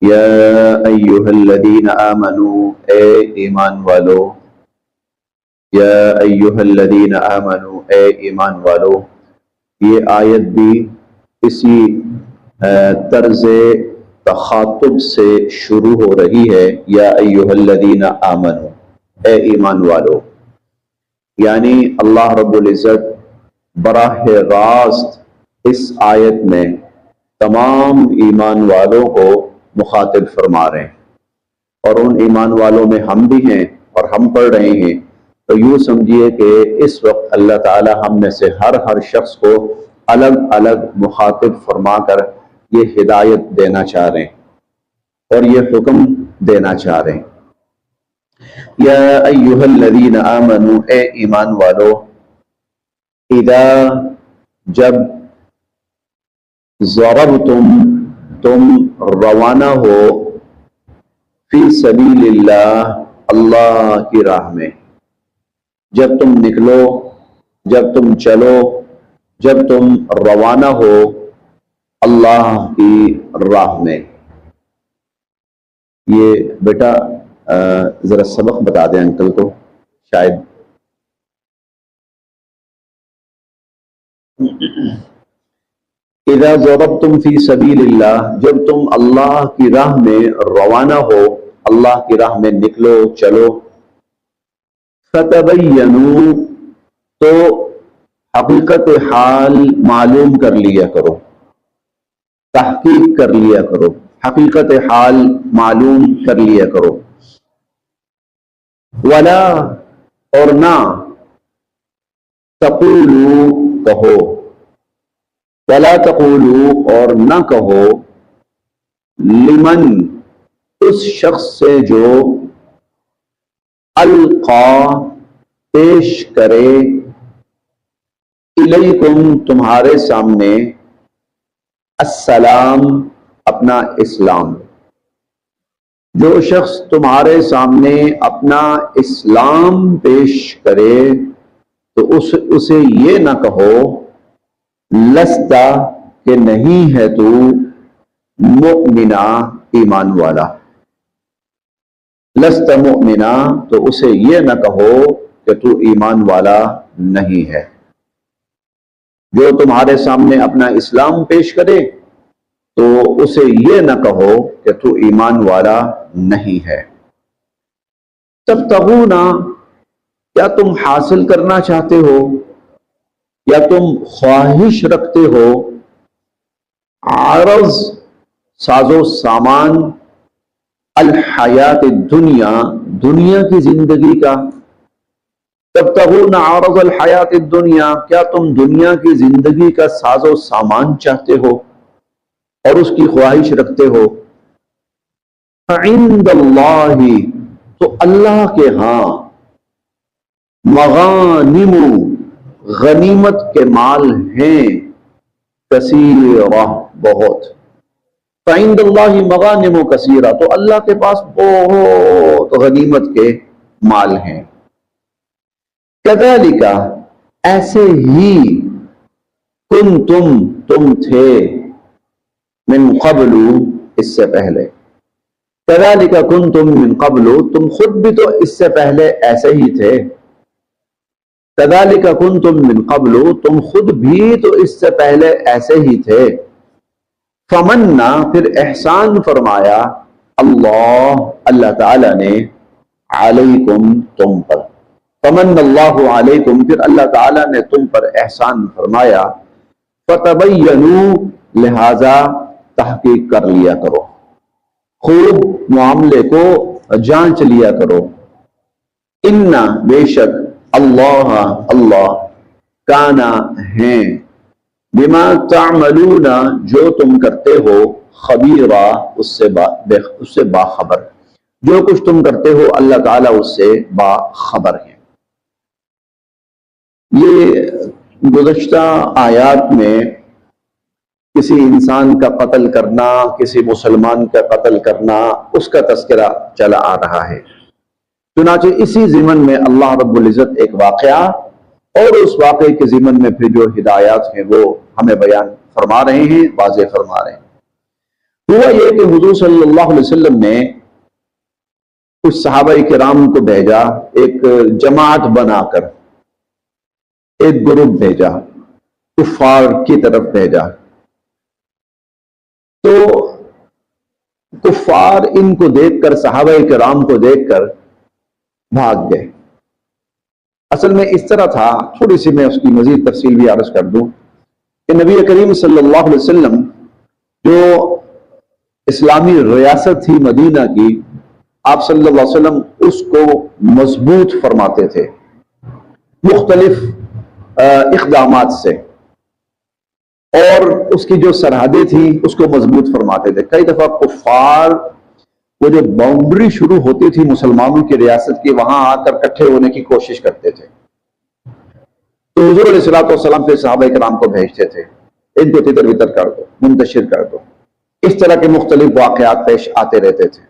یا ایھا الذین آمنوا اے ایمان والو، یا ایھا الذین آمنوا اے ایمان والو، یہ آیت بھی اسی طرز تخاطب سے شروع ہو رہی ہے، یا ایھا الذین آمنوا اے ایمان والو، یعنی اللہ رب العزت براہ راست اس آیت میں تمام ایمان والوں کو مخاطب فرما رہے ہیں، اور ان ایمان والوں میں ہم بھی ہیں اور ہم پڑھ رہے ہیں، تو یوں سمجھیے کہ اس وقت اللہ تعالی ہم میں سے ہر شخص کو الگ الگ مخاطب فرما کر یہ ہدایت دینا چاہ رہے ہیں اور یہ حکم دینا چاہ رہے ہیں۔ یا ایھا الذین آمنوا اے ایمان والو، اذا جب ضربتم تم روانہ ہو، فی سبیل اللہ اللہ کی راہ میں، جب تم نکلو، جب تم چلو، جب تم روانہ ہو اللہ کی راہ میں۔ یہ بیٹا ذرا سبق بتا دیں انکل کو، شاید اذا ضربتم فی سبیل اللہ، جب تم اللہ کی راہ میں روانہ ہو، اللہ کی راہ میں نکلو چلو، فتبینوا تو حقیقت حال معلوم کر لیا کرو، تحقیق کر لیا کرو، حقیقت حال معلوم کر لیا کرو، ولا اور نہ، تقولوا کہو، ولا تقولوا اور نہ کہو، لمن اس شخص سے جو القا پیش کرے، الیکم تمہارے سامنے، السلام اپنا اسلام، جو شخص تمہارے سامنے اپنا اسلام پیش کرے تو اسے یہ نہ کہو لستا کہ نہیں ہے تو مؤمنا ایمان والا، لست مؤمنا تو اسے یہ نہ کہو کہ تو ایمان والا نہیں ہے۔ جو تمہارے سامنے اپنا اسلام پیش کرے تو اسے یہ نہ کہو کہ تو ایمان والا نہیں ہے۔ تبتغون کیا تم حاصل کرنا چاہتے ہو یا تم خواہش رکھتے ہو، عرض ساز و سامان، الحیات الدنیا دنیا کی زندگی کا، تبتغون عرض الحیات الدنیا کیا تم دنیا کی زندگی کا ساز و سامان چاہتے ہو اور اس کی خواہش رکھتے ہو، فعند اللہ تو اللہ کے ہاں، مغانم غنیمت کے مال ہیں، کثیرہ بہت، فعند اللہ مغانم کثیرہ تو اللہ کے پاس بہت غنیمت کے مال ہیں، کذالک ایسے ہی، تم تھے، من قبل اس سے پہلے، کذالک کنتم من قبل تم خود بھی تو اس سے پہلے ایسے ہی تھے، کذالک کنتم من قبل تم خود بھی تو اس سے پہلے ایسے ہی تھے، فمنا پھر احسان فرمایا، اللہ تعالی نے، علیکم تم پر، فمن اللہ علیکم پھر اللہ تعالی نے تم پر احسان فرمایا، فتبینوا لہذا تحقیق کر لیا کرو، خوب معاملے کو جانچ لیا کرو، ان بے شک اللہ کانا ہیں، بما تعملون جو تم کرتے ہو، خبیرہ اس سے باخبر، جو کچھ تم کرتے ہو اللہ تعالیٰ اس سے باخبر ہے۔ یہ گزشتہ آیات میں کسی انسان کا قتل کرنا، کسی مسلمان کا قتل کرنا، اس کا تذکرہ چلا آ رہا ہے، چنانچہ اسی ضمن میں اللہ رب العزت ایک واقعہ اور اس واقعے کے ضمن میں پھر جو ہدایات ہیں وہ ہمیں بیان فرما رہے ہیں، واضح فرما رہے ہیں۔ ہوا یہ کہ حضور صلی اللہ علیہ وسلم نے کچھ صحابہ کرام کو بھیجا، ایک جماعت بنا کر ایک گروپ بھیجا، کفار کی طرف بھیجا. تو کفار ان کو دیکھ کر، صحابہ کرام کو دیکھ کر بھاگ گئے. اصل میں اس طرح تھا، تھوڑی سی میں اس کی مزید تفصیل بھی عرض کر دوں کہ نبی کریم صلی اللہ علیہ وسلم جو اسلامی ریاست تھی مدینہ کی، آپ صلی اللہ علیہ وسلم اس کو مضبوط فرماتے تھے مختلف اقدامات سے، اور اس کی جو سرحدیں تھی اس کو مضبوط فرماتے تھے. کئی دفعہ کفار وہ جو باؤنڈری شروع ہوتی تھی مسلمانوں کی ریاست کی، وہاں آ کر اکٹھے ہونے کی کوشش کرتے تھے. تو حضور علیہ الصلوۃ والسلام پھر صحابہ کرام کو بھیجتے تھے، ان کو تتر بتر کر دو، منتشر کر دو. اس طرح کے مختلف واقعات پیش آتے رہتے تھے.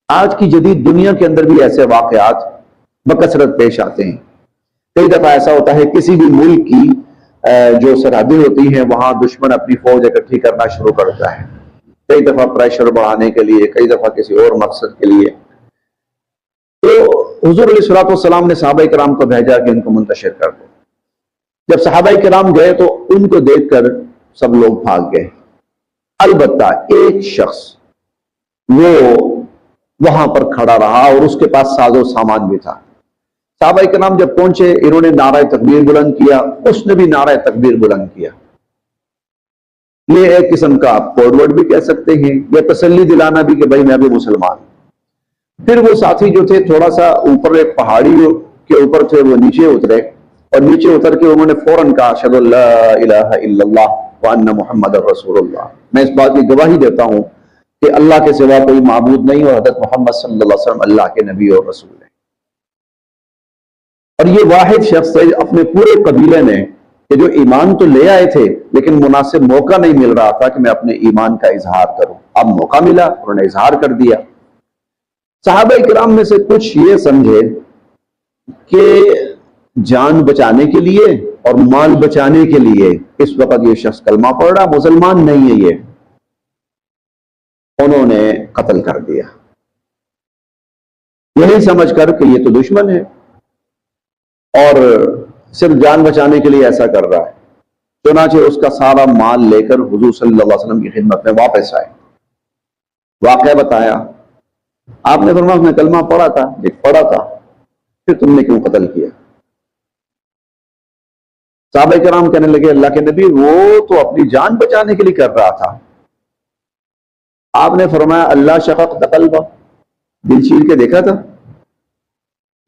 آج کی جدید دنیا کے اندر بھی ایسے واقعات بکثرت پیش آتے ہیں. کئی دفعہ ایسا ہوتا ہے کسی بھی ملک کی جو سرحدیں ہوتی ہیں وہاں دشمن اپنی فوج اکٹھی کرنا شروع کرتا ہے، کئی دفعہ پریشر بڑھانے کے لیے، کئی دفعہ کسی اور مقصد کے لیے. تو حضور علیہ الصلوۃ والسلام نے صحابہ کرام کو بھیجا کہ ان کو منتشر کر دو. جب صحابہ کرام گئے تو ان کو دیکھ کر سب لوگ بھاگ گئے. البتہ ایک شخص وہ وہاں پر کھڑا رہا اور اس کے پاس ساز و سامان بھی تھا. صحابہ کرام جب پہنچے، انہوں نے نعرہ تکبیر بلند کیا، اس نے بھی نعرہ تکبیر بلند کیا. یہ ایک قسم کا آپ فارورڈ بھی کہہ سکتے ہیں یا تسلی دلانا بھی کہ بھائی میں بھی مسلمان. پھر وہ ساتھی جو تھے تھوڑا سا اوپر ایک پہاڑی کے اوپر تھے، وہ نیچے اترے اور نیچے اتر کے انہوں نے فوراً کہا اشہد ان لا الہ الا اللہ وان محمد رسول اللہ. میں اس بات کی گواہی دیتا ہوں کہ اللہ کے سوا کوئی معبود نہیں اور حضرت محمد صلی اللہ علیہ وسلم اللہ کے نبی اور رسول ہیں. اور یہ واحد شخص تھے اپنے پورے قبیلے نے کہ جو ایمان تو لے آئے تھے لیکن مناسب موقع نہیں مل رہا تھا کہ میں اپنے ایمان کا اظہار کروں. اب موقع ملا، انہوں نے اظہار کر دیا. صحابہ کرام میں سے کچھ یہ سمجھے کہ جان بچانے کے لیے اور مال بچانے کے لیے اس وقت یہ شخص کلمہ پڑھ رہا، مسلمان نہیں ہے یہ، انہوں نے قتل کر دیا، یہی سمجھ کر کہ یہ تو دشمن ہے اور صرف جان بچانے کے لیے ایسا کر رہا ہے. چنانچہ اس کا سارا مال لے کر حضور صلی اللہ علیہ وسلم کی خدمت میں واپس آئے، واقعہ بتایا. آپ نے فرمایا میں کلمہ پڑھا تھا، پڑھا تھا، پھر تم نے کیوں قتل کیا؟ صحابہ کرام کہنے لگے اللہ کے نبی وہ تو اپنی جان بچانے کے لیے کر رہا تھا. آپ نے فرمایا اللہ شقق قلبہ، دل چیر کے دیکھا تھا،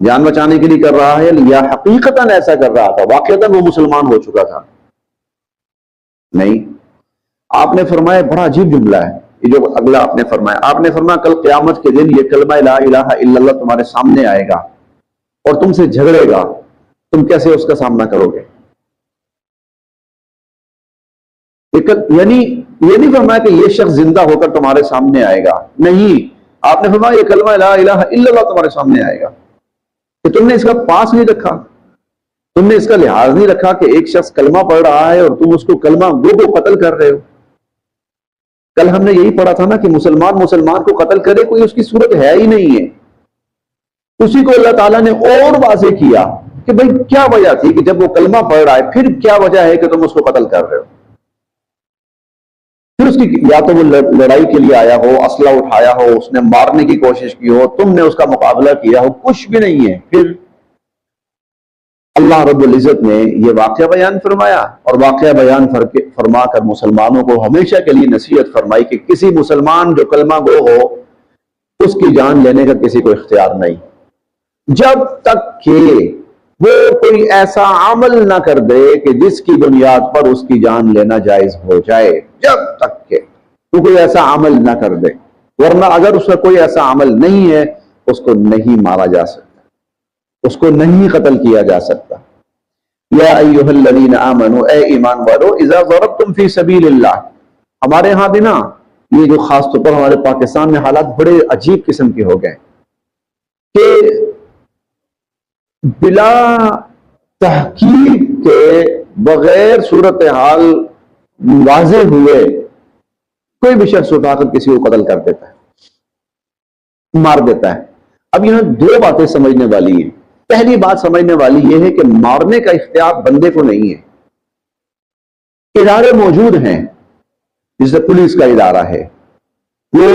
جان بچانے کے لیے کر رہا ہے یا حقیقتاً ایسا کر رہا تھا، واقعتاً وہ مسلمان ہو چکا تھا؟ نہیں. آپ نے فرمایا بڑا عجیب جملہ ہے یہ جو اگلا آپ نے فرمایا. آپ نے فرمایا کل قیامت کے دن یہ کلمہ لا الہ الا اللہ تمہارے سامنے آئے گا اور تم سے جھگڑے گا، تم کیسے اس کا سامنا کرو گے؟ یعنی یہ نہیں فرمایا کہ یہ شخص زندہ ہو کر تمہارے سامنے آئے گا، نہیں. آپ نے فرمایا یہ کلمہ لا الہ الا اللہ تمہارے سامنے آئے گا کہ تم نے اس کا پاس نہیں رکھا، تم نے اس کا لحاظ نہیں رکھا کہ ایک شخص کلمہ پڑھ رہا ہے اور تم اس کو کلمہ گو کو قتل کر رہے ہو. کل ہم نے یہی پڑھا تھا نا کہ مسلمان کو قتل کرے کوئی اس کی صورت ہے ہی نہیں ہے. اسی کو اللہ تعالیٰ نے اور واضح کیا کہ بھئی کیا وجہ تھی کہ جب وہ کلمہ پڑھ رہا ہے پھر کیا وجہ ہے کہ تم اس کو قتل کر رہے ہو؟ پھر اس کی یا تو وہ لڑائی کے لیے آیا ہو، اسلحہ اٹھایا ہو، اس نے مارنے کی کوشش کی ہو، تم نے اس کا مقابلہ کیا ہو، کچھ بھی نہیں ہے. پھر اللہ رب العزت نے یہ واقعہ بیان فرمایا اور واقعہ بیان فرما کر مسلمانوں کو ہمیشہ کے لیے نصیحت فرمائی کہ کسی مسلمان جو کلمہ گو ہو اس کی جان لینے کا کسی کو اختیار نہیں، جب تک کہ وہ کوئی ایسا عمل نہ کر دے کہ جس کی بنیاد پر اس کی جان لینا جائز ہو جائے. جب تک کہ وہ کوئی ایسا عمل نہ کر دے، ورنہ اگر اس کا کوئی ایسا عمل نہیں ہے اس کو نہیں مارا جا سکتا، اس کو نہیں قتل کیا جا سکتا. یا ایھا الذین آمنوا، اے ایمان والو، اذا ضربتم فی سبیل اللہ. ہمارے ہاں بھی نا یہ جو خاص طور پر ہمارے پاکستان میں حالات بڑے عجیب قسم کے ہو گئے کہ بلا تحقیق کے بغیر صورتحال واضح ہوئے کوئی بھی شخص اٹھا کر کسی کو قتل کر دیتا ہے، مار دیتا ہے۔ اب یہاں دو باتیں سمجھنے والی ہیں۔ پہلی بات سمجھنے والی یہ ہے کہ مارنے کا اختیار بندے کو نہیں ہے، ادارے موجود ہیں، جیسے پولیس کا ادارہ ہے، وہ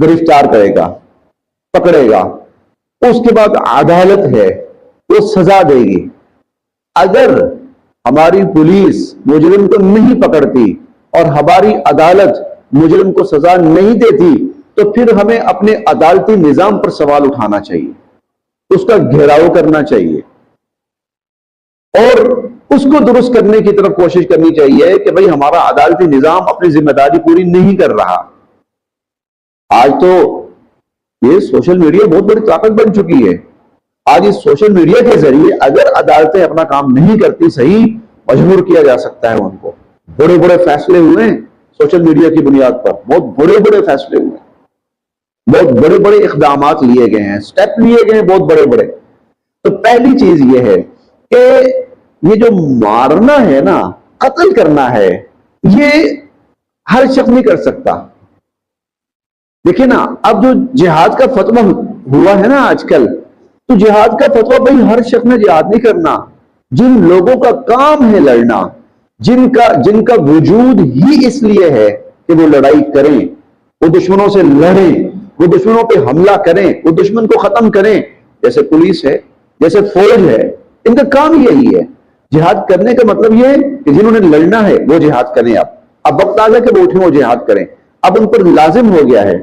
گرفتار کرے گا، پکڑے گا، اس کے بعد عدالت ہے، وہ سزا دے گی۔ اگر ہماری پولیس مجرم کو نہیں پکڑتی اور ہماری عدالت مجرم کو سزا نہیں دیتی تو پھر ہمیں اپنے عدالتی نظام پر سوال اٹھانا چاہیے، اس کا گھیراؤ کرنا چاہیے اور اس کو درست کرنے کی طرف کوشش کرنی چاہیے کہ بھئی ہمارا عدالتی نظام اپنی ذمہ داری پوری نہیں کر رہا۔ آج تو یہ سوشل میڈیا بہت بڑی طاقت بن چکی ہے۔ آج اس سوشل میڈیا کے ذریعے اگر عدالتیں اپنا کام نہیں کرتی صحیح، مجبور کیا جا سکتا ہے ان کو۔ بڑے بڑے فیصلے ہوئے ہیں سوشل میڈیا کی بنیاد پر، بہت بڑے بڑے فیصلے ہوئے ہیں، بہت بڑے بڑے اقدامات لیے گئے ہیں، سٹیپ لیے گئے ہیں بہت بڑے بڑے۔ تو پہلی چیز یہ ہے کہ یہ جو مارنا ہے نا، قتل کرنا ہے، یہ ہر شخص نہیں کر سکتا۔ دیکھیں نا، اب جو جہاد کا فتویٰ ہوا ہے نا آج کل، تو جہاد کا فتویٰ بھائی ہر شخص نے جہاد نہیں کرنا۔ جن لوگوں کا کام ہے لڑنا، جن کا وجود ہی اس لیے ہے کہ وہ لڑائی کریں، وہ دشمنوں سے لڑیں، وہ دشمنوں پہ حملہ کریں، وہ دشمن کو ختم کریں، جیسے پولیس ہے، جیسے فوج ہے، ان کا کام یہی ہے۔ جہاد کرنے کا مطلب یہ ہے کہ جنہوں نے لڑنا ہے وہ جہاد کریں۔ اب وقت آ گیا کہ وہ اٹھیں، وہ جہاد کریں، اب ان پر لازم ہو گیا ہے۔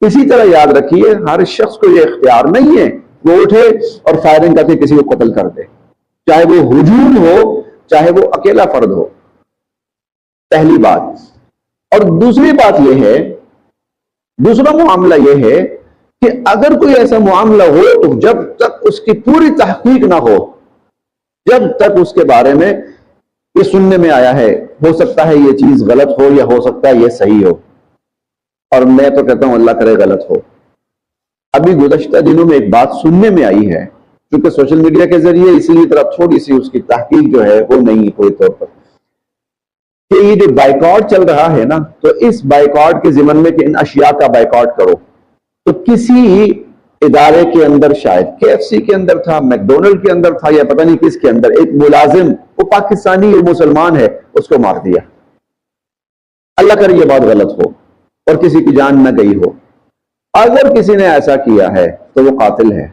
اسی طرح یاد رکھیے ہر شخص کو یہ اختیار نہیں ہے وہ اٹھے اور فائرنگ کر کے کسی کو قتل کر دے، چاہے وہ ہجوم ہو چاہے وہ اکیلا فرد ہو۔ پہلی بات۔ اور دوسری بات یہ ہے، دوسرا معاملہ یہ ہے کہ اگر کوئی ایسا معاملہ ہو تو جب تک اس کی پوری تحقیق نہ ہو، جب تک اس کے بارے میں یہ سننے میں آیا ہے، ہو سکتا ہے یہ چیز غلط ہو یا ہو سکتا ہے یہ صحیح ہو، اور میں تو کہتا ہوں اللہ کرے غلط ہو۔ ابھی گزشتہ دنوں میں ایک بات سننے میں آئی ہے، کیونکہ سوشل میڈیا کے ذریعے اس لیے طرح تھوڑی سی اس کی تحقیق جو ہے وہ نہیں ہے پوری طور پر، کہ یہ جو بائیکاٹ چل رہا ہے نا، تو اس بائیکاٹ کے ضمن میں کہ ان اشیاء کا بائیکاٹ کرو، تو کسی ادارے کے اندر، شاید KFC کے اندر تھا، میکڈونلڈ کے اندر تھا، یا پتہ نہیں کس کے اندر، ایک ملازم، وہ پاکستانی اور مسلمان ہے، اس کو مار دیا۔ اللہ کرے یہ بات غلط ہو اور کسی کی جان نہ گئی ہو۔ اگر کسی نے ایسا کیا ہے تو وہ قاتل ہے،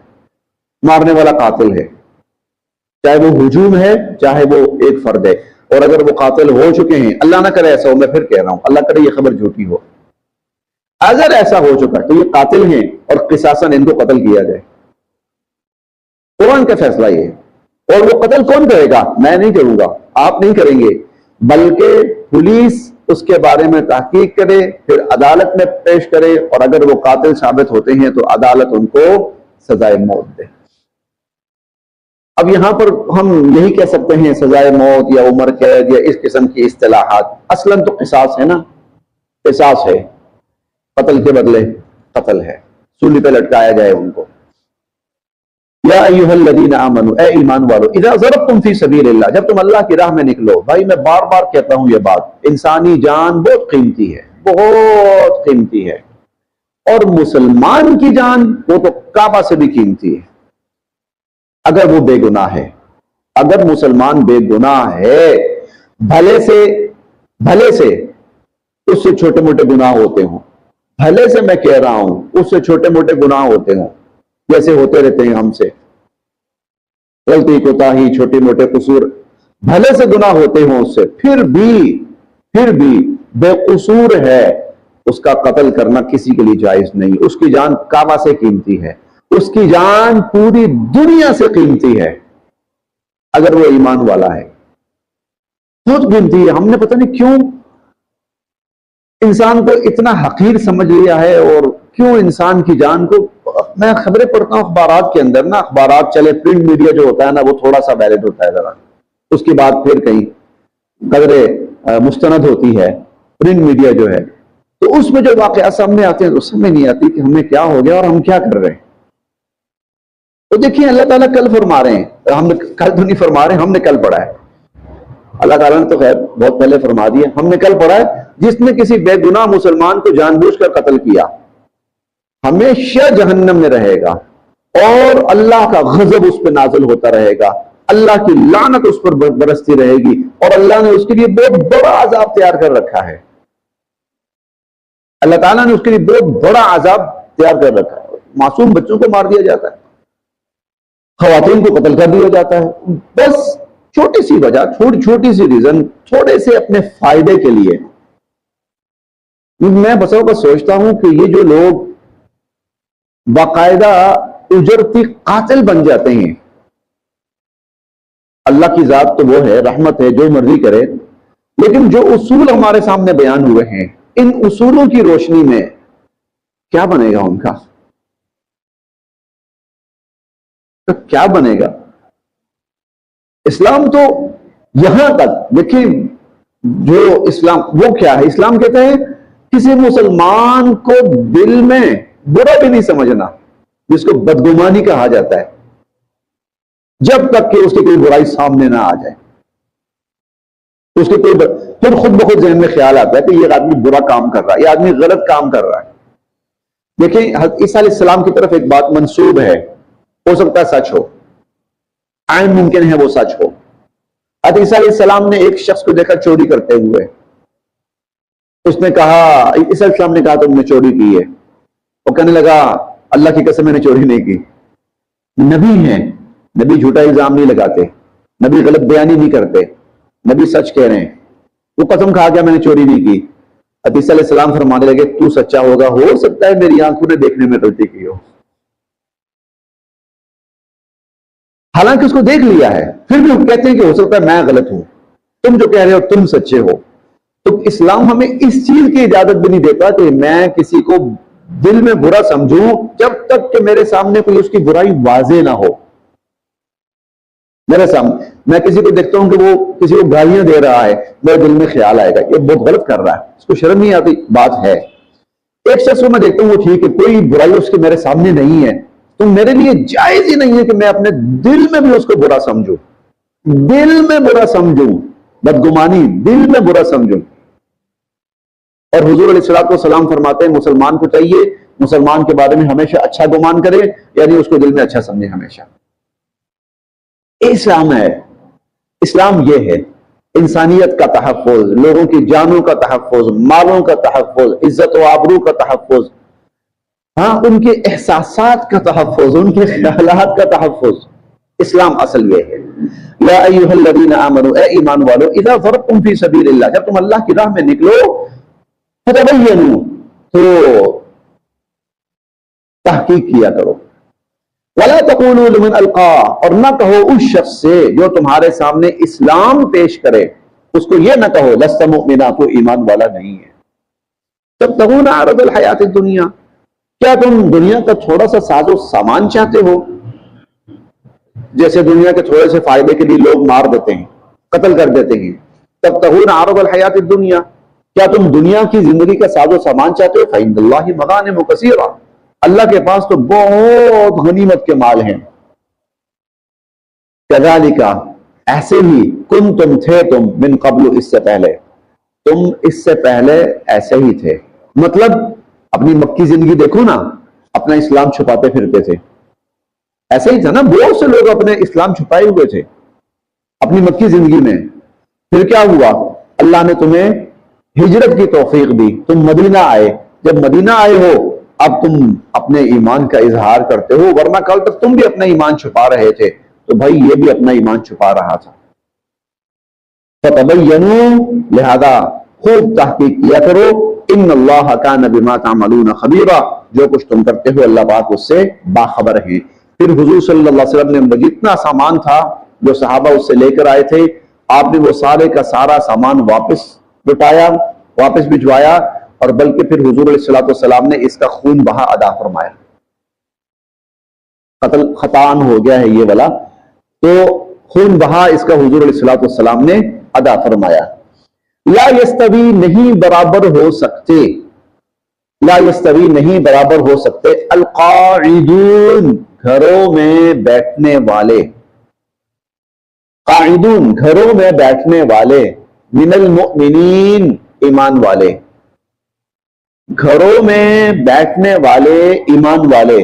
مارنے والا قاتل ہے، چاہے وہ ہجوم ہے چاہے وہ ایک فرد ہے۔ اور اگر وہ قاتل ہو چکے ہیں، اللہ نہ کرے ایسا ہو، میں پھر کہہ رہا ہوں اللہ کرے یہ خبر جھوٹی ہو، اگر ایسا ہو چکا ہے تو یہ قاتل ہیں اور قصاصاً ان کو قتل کیا جائے۔ قرآن کا فیصلہ یہ ہے۔ اور وہ قتل کون کرے گا؟ میں نہیں کروں گا، آپ نہیں کریں گے، بلکہ پولیس اس کے بارے میں تحقیق کرے، پھر عدالت میں پیش کرے، اور اگر وہ قاتل ثابت ہوتے ہیں تو عدالت ان کو سزائے موت دے۔ اب یہاں پر ہم یہی کہہ سکتے ہیں سزائے موت یا عمر قید یا اس قسم کی اصطلاحات، اصلاً تو قصاص ہے نا، قصاص ہے، قتل کے بدلے قتل ہے، سولی پہ لٹکایا جائے ان کو۔ یا ایھا الذین آمنوا، اے ایمان والو، اذا ضربتم فی سبیل اللہ، جب تم اللہ کی راہ میں نکلو۔ بھائی میں بار بار کہتا ہوں یہ بات، انسانی جان بہت قیمتی ہے، بہت قیمتی ہے، اور مسلمان کی جان وہ تو کعبہ سے بھی قیمتی ہے اگر وہ بے گناہ ہے۔ اگر مسلمان بے گناہ ہے، بھلے سے اس سے چھوٹے موٹے گناہ ہوتے ہوں، بھلے سے میں کہہ رہا ہوں اس سے چھوٹے موٹے گناہ ہوتے ہوں، جیسے ہوتے رہتے ہیں ہم سے، غلطی کوتاہی چھوٹے موٹے قصور، بھلے سے گناہ ہوتے ہوں اس سے، پھر بھی بے قصور ہے، اس کا قتل کرنا کسی کے لیے جائز نہیں۔ اس کی جان کعبہ سے قیمتی ہے، اس کی جان پوری دنیا سے قیمتی ہے اگر وہ ایمان والا ہے، بہت قیمتی ہے۔ ہم نے پتہ نہیں کیوں انسان کو اتنا حقیر سمجھ لیا ہے، اور کیوں انسان کی جان کو، میں خبریں پڑھتا ہوں اخبارات کے اندر نا، اخبارات چلے، پرنٹ میڈیا جو ہوتا ہے نا وہ تھوڑا سا ویلڈ ہوتا ہے ذرا، اس کے بعد پھر کہیں قدرے مستند ہوتی ہے پرنٹ میڈیا جو ہے، تو اس میں جو واقعات سامنے آتے ہیں تو سمجھ نہیں آتی کہ ہمیں کیا ہو گیا اور ہم کیا کر رہے ہیں۔ تو دیکھیں اللہ تعالیٰ کل فرما رہے ہیں، ہم نے کل تو نہیں فرما رہے، ہم نے کل پڑھا ہے، اللہ تعالیٰ نے تو خیر بہت پہلے فرما دیا، ہم نے کل پڑھا ہے، جس نے کسی بے گناہ مسلمان کو جان بوجھ کر قتل کیا ہمیشہ جہنم میں رہے گا، اور اللہ کا غضب اس پہ نازل ہوتا رہے گا، اللہ کی لعنت اس پر برستی رہے گی، اور اللہ نے اس کے لیے بہت بڑا عذاب تیار کر رکھا ہے۔ اللہ تعالیٰ نے اس کے لیے بہت بڑا عذاب تیار کر رکھا ہے۔ معصوم بچوں کو مار دیا جاتا ہے، خواتین کو قتل کر دیا جاتا ہے، بس چھوٹی سی وجہ، چھوٹی سی ریزن، تھوڑے سے اپنے فائدے کے لیے۔ میں بس سوچتا ہوں کہ یہ جو لوگ باقاعدہ اجرتی قاتل بن جاتے ہیں، اللہ کی ذات تو وہ ہے، رحمت ہے، جو مرضی کرے، لیکن جو اصول ہمارے سامنے بیان ہوئے ہیں، ان اصولوں کی روشنی میں کیا بنے گا ان کا؟ تو کیا بنے گا؟ اسلام تو یہاں تک دیکھیں، جو اسلام وہ کیا ہے؟ اسلام کہتا ہے کسی مسلمان کو دل میں برا بھی نہیں سمجھنا، جس کو بدگمانی کہا جاتا ہے، جب تک کہ اس کی کوئی برائی سامنے نہ آ جائے، اس کی کوئی پھر خود بخود ذہن میں خیال آتا ہے کہ یہ آدمی برا کام کر رہا ہے، یہ آدمی غلط کام کر رہا ہے۔ دیکھیں حضرت عیسیٰ علیہ السلام کی طرف ایک بات منسوب ہے، ہو سکتا ہے سچ ہو، عین ممکن ہے وہ سچ ہو۔ حضرت عیسیٰ علیہ السلام نے ایک شخص کو دیکھا چوری کرتے ہوئے، اس نے کہا، عیسیٰ علیہ السلام نے کہا تم نے چوری کی ہے، وہ کہنے لگا اللہ کی قسم میں نے چوری نہیں کی۔ نبی ہیں، نبی جھوٹا الزام نہیں لگاتے، نبی غلط بیانی نہیں کرتے، نبی سچ کہہ رہے ہیں۔ وہ قسم کھا گیا میں نے چوری نہیں کی۔ حضرت عیسیٰ علیہ السلام فرمانے لگے تو سچا ہوگا، ہو سکتا ہے میری آنکھوں نے دیکھنے میں غلطی کی ہو، حالانکہ اس کو دیکھ لیا ہے، پھر بھی کہتے ہیں کہ ہو سکتا ہے میں غلط ہوں، تم جو کہہ رہے ہو تم سچے ہو۔ تو اسلام ہمیں اس چیز کی اجازت بھی نہیں دیتا کہ میں کسی کو دل میں برا سمجھوں جب تک کہ میرے سامنے کوئی اس کی برائی واضح نہ ہو۔ میرے سامنے میں کسی کو دیکھتا ہوں کہ وہ کسی کو گالیاں دے رہا ہے، میرے دل میں خیال آئے گا یہ بہت غلط کر رہا ہے، اس کو شرم نہیں آتی، بات ہے۔ ایک شخص کو میں دیکھتا ہوں وہ ٹھیک ہے، کوئی برائی اس کے میرے سامنے نہیں ہے، تو میرے لیے جائز ہی نہیں ہے کہ میں اپنے دل میں بھی اس کو برا سمجھوں، دل میں برا سمجھوں، بدگمانی دل میں برا سمجھوں۔ اور حضور علیہ الصلوۃ والسلام فرماتے ہیں مسلمان کو چاہیے مسلمان کے بارے میں ہمیشہ اچھا گمان کرے، یعنی اس کو دل میں اچھا سمجھے ہمیشہ۔ اسلام ہے، اسلام یہ ہے انسانیت کا تحفظ، لوگوں کی جانوں کا تحفظ، مالوں کا تحفظ، عزت و آبرو کا تحفظ، ہاں ان کے احساسات کا تحفظ، ان کے خیالات کا تحفظ۔ اسلام اصل یہ ہے۔ یا ایھا الذین آمنوا، اے ایمان والو، اذا ضربتم فی سبیل اللہ، جب تم اللہ کی راہ میں نکلو، فتبینوا، تو تحقیق کیا کرو، وَلَا تَقُولُوا لِمَنْ أَلْقَىٰ، اور نہ کہو اس شخص سے جو تمہارے سامنے اسلام پیش کرے، اس کو یہ نہ کہو لَسْتَ مُؤْمِنًا، تو ایمان والا نہیں ہے۔ تَبْتَغُونَ عَرَضَ الْحَيَاةِ الدُّنْيَا، کیا تم دنیا کا تھوڑا سا ساز و سامان چاہتے ہو؟ جیسے دنیا کے تھوڑے سے فائدے کے لیے لوگ مار دیتے ہیں، قتل کر دیتے ہیں۔ تَبْتَغُونَ عَرَضَ الْحَيَاةِ الدُّنْيَا، کیا تم دنیا کی زندگی کا ساز و سامان چاہتے ہو؟ فَإِنَّ اللَّهِ مَغَانِمُ كَثِيرَةٌ، اللہ کے پاس تو بہت غنیمت کے مال ہیں۔ كَذَلِكَ، ایسے ہی، كُنْتُمْ تھے تم، من قبل، اس سے پہلے، تم اس سے پہلے ایسے ہی تھے۔ مطلب اپنی مکی زندگی دیکھو نا، اپنا اسلام چھپاتے پھرتے تھے، ایسے ہی تھا نا، بہت سے لوگ اپنے اسلام چھپائے ہوئے تھے اپنی مکی زندگی میں۔ پھر کیا ہوا؟ اللہ نے تمہیں ہجرت کی توفیق دی، تم مدینہ آئے، جب مدینہ آئے ہو اب تم اپنے ایمان کا اظہار کرتے ہو، ورنہ کل تک تم بھی اپنا ایمان چھپا رہے تھے، تو بھائی یہ بھی اپنا ایمان چھپا رہا تھا۔ فَتَبَيَّنُوا، لہذا خوب تحقیق کیا کرو، ان اللہ کان بما تعملون خبیرا، جو کچھ تم کرتے ہو اللہ پاک اس سے باخبر ہیں۔ پھر حضور صلی اللہ علیہ وسلم نے جتنا سامان تھا جو صحابہ اس سے لے کر آئے تھے، آپ نے وہ سارے کا سارا سامان واپس لوٹایا، واپس بھجوایا، اور بلکہ پھر حضور علیہ الصلوۃ والسلام نے اس کا خون بہا ادا فرمایا۔ قتل خطان ہو گیا ہے یہ والا، تو خون بہا اس کا حضور علیہ الصلوۃ والسلام نے ادا فرمایا۔ لا یستوی، نہیں برابر ہو سکتے، لا یستوی، نہیں برابر ہو سکتے، القاعدون، گھروں میں بیٹھنے والے، قاعدون، گھروں میں بیٹھنے والے، من المؤمنین، ایمان والے، گھروں میں بیٹھنے والے ایمان والے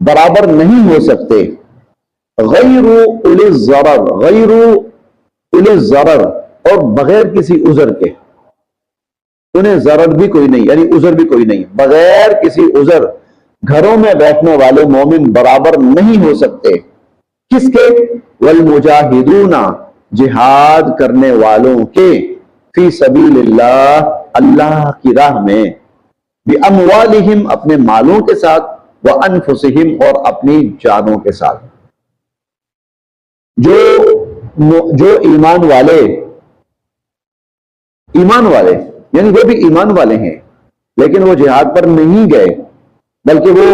برابر نہیں ہو سکتے، غیر اولی الضرر، غیر اولی الضرر، اور بغیر کسی عذر کے، انہیں ضرر بھی کوئی نہیں، یعنی عذر بھی کوئی نہیں، بغیر کسی عذر گھروں میں بیٹھنے والے مومن برابر نہیں ہو سکتے، کس کے؟ والمجاہدون، جہاد کرنے والوں کے، فی سبیل اللہ، اللہ کی راہ میں، باموالہم، اپنے مالوں کے ساتھ، وانفسہم، اور اپنی جانوں کے ساتھ۔ جو ایمان والے یعنی وہ بھی ایمان والے ہیں لیکن وہ جہاد پر نہیں گئے بلکہ وہ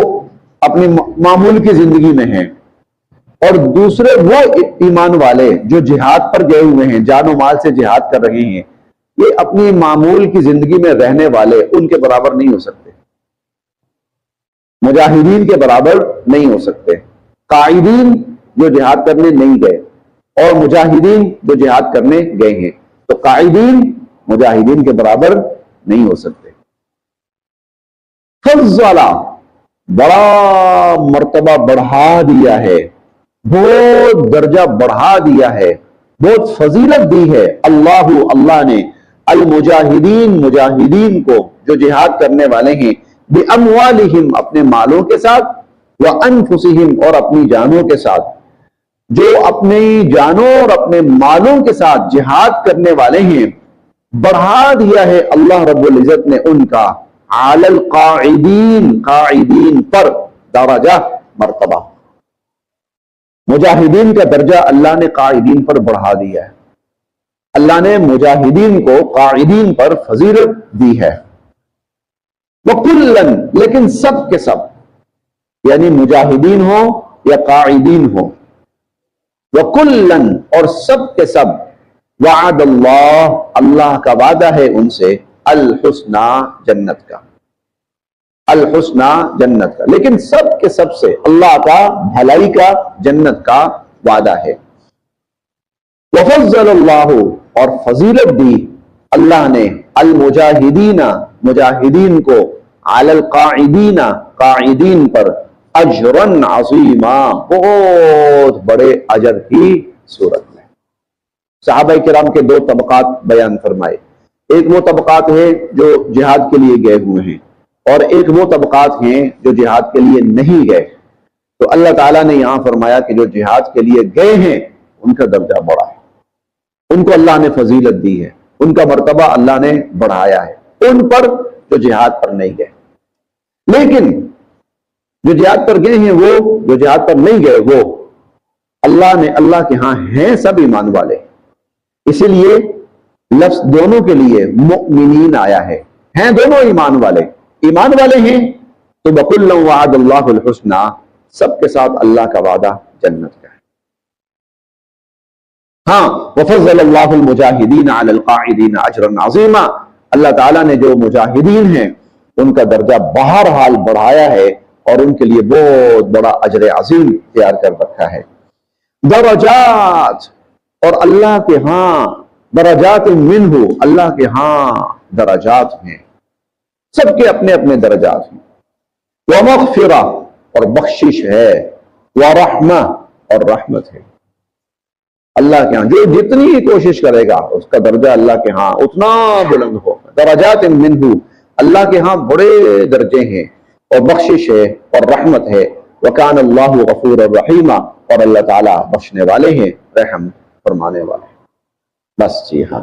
اپنی معمول کی زندگی میں ہیں، اور دوسرے وہ ایمان والے جو جہاد پر گئے ہوئے ہیں، جان و مال سے جہاد کر رہے ہیں، یہ اپنی معمول کی زندگی میں رہنے والے ان کے برابر نہیں ہو سکتے، مجاہدین کے برابر نہیں ہو سکتے، قائدین جو جہاد کرنے نہیں گئے اور مجاہدین جو جہاد کرنے گئے ہیں، تو قائدین مجاہدین کے برابر نہیں ہو سکتے۔ فضلا، بڑا مرتبہ بڑھا دیا ہے، بہت درجہ بڑھا دیا ہے، بہت فضیلت دی ہے اللہ نے المجاہدین، مجاہدین کو جو جہاد کرنے والے ہیں، باموالہم، اپنے مالوں کے ساتھ، وانفسہم، اور اپنی جانوں کے ساتھ، جو اپنی جانوں اور اپنے مالوں کے ساتھ جہاد کرنے والے ہیں، بڑھا دیا ہے اللہ رب العزت نے ان کا علی القاعدین، قاعدین پر، درجہ، مرتبہ، مجاہدین کا درجہ اللہ نے قاعدین پر بڑھا دیا ہے، اللہ نے مجاہدین کو قاعدین پر فضیلت دی ہے۔ وَكُلًّا، لیکن سب کے سب، یعنی مجاہدین ہو یا قاعدین ہو، وَكُلًّا، اور سب کے سب، وعد اللہ، اللہ کا وعدہ ہے ان سے، الحسنى، جنت کا، الحسنى، جنت کا، لیکن سب کے سب سے اللہ کا بھلائی کا، جنت کا وعدہ ہے۔ وفضل اللہ، اور فضیلت دی اللہ نے، المجاہدین، مجاہدین کو، علی القاعدین، قاعدین پر، اجرا عظیما، بہت بڑے اجر کی صورت میں۔ صحابہ کرام کے دو طبقات بیان فرمائے، ایک وہ طبقات ہیں جو جہاد کے لیے گئے ہوئے ہیں، اور ایک وہ طبقات ہیں جو جہاد کے لیے نہیں گئے۔ تو اللہ تعالیٰ نے یہاں فرمایا کہ جو جہاد کے لیے گئے ہیں ان کا درجہ بڑا ہے، ان کو اللہ نے فضیلت دی ہے، ان کا مرتبہ اللہ نے بڑھایا ہے ان پر جو جہاد پر نہیں گئے۔ لیکن جو جہاد پر گئے ہیں، وہ جو جہاد پر نہیں گئے، وہ اللہ کے ہاں ہیں سب ایمان والے، اسی لیے لفظ دونوں کے لیے مؤمنین آیا ہے، ہیں دونوں ایمان والے ہیں، تو بَكُلًّا وَعَدَ اللَّهُ الْحُسْنَى، سب کے ساتھ اللہ کا وعدہ جنت کا ہے۔ ہاں، وفضل اللہ المجاہدین علی القاعدین اجرا عظیما، اللہ تعالیٰ نے جو مجاہدین ہیں ان کا درجہ بہرحال بڑھایا ہے اور ان کے لیے بہت بڑا اجر عظیم تیار کر رکھا ہے۔ درجات، اور اللہ کے ہاں، درجات منہ، اللہ کے ہاں درجات ہیں، سب کے اپنے اپنے درجات ہیں۔ ومغفرہ، اور بخشش ہے، ورحمہ، اور رحمت ہے۔ اللہ کے ہاں جو جتنی کوشش کرے گا اس کا درجہ اللہ کے ہاں اتنا بلند ہوگا۔ درجات منہ، اللہ کے ہاں بڑے درجے ہیں، اور بخشش ہے اور رحمت ہے۔ وکان اللہ غفور الرحیم، اور اللہ تعالیٰ بخشنے والے ہیں، رحم فرمانے والے ہیں۔ بس جی ہاں۔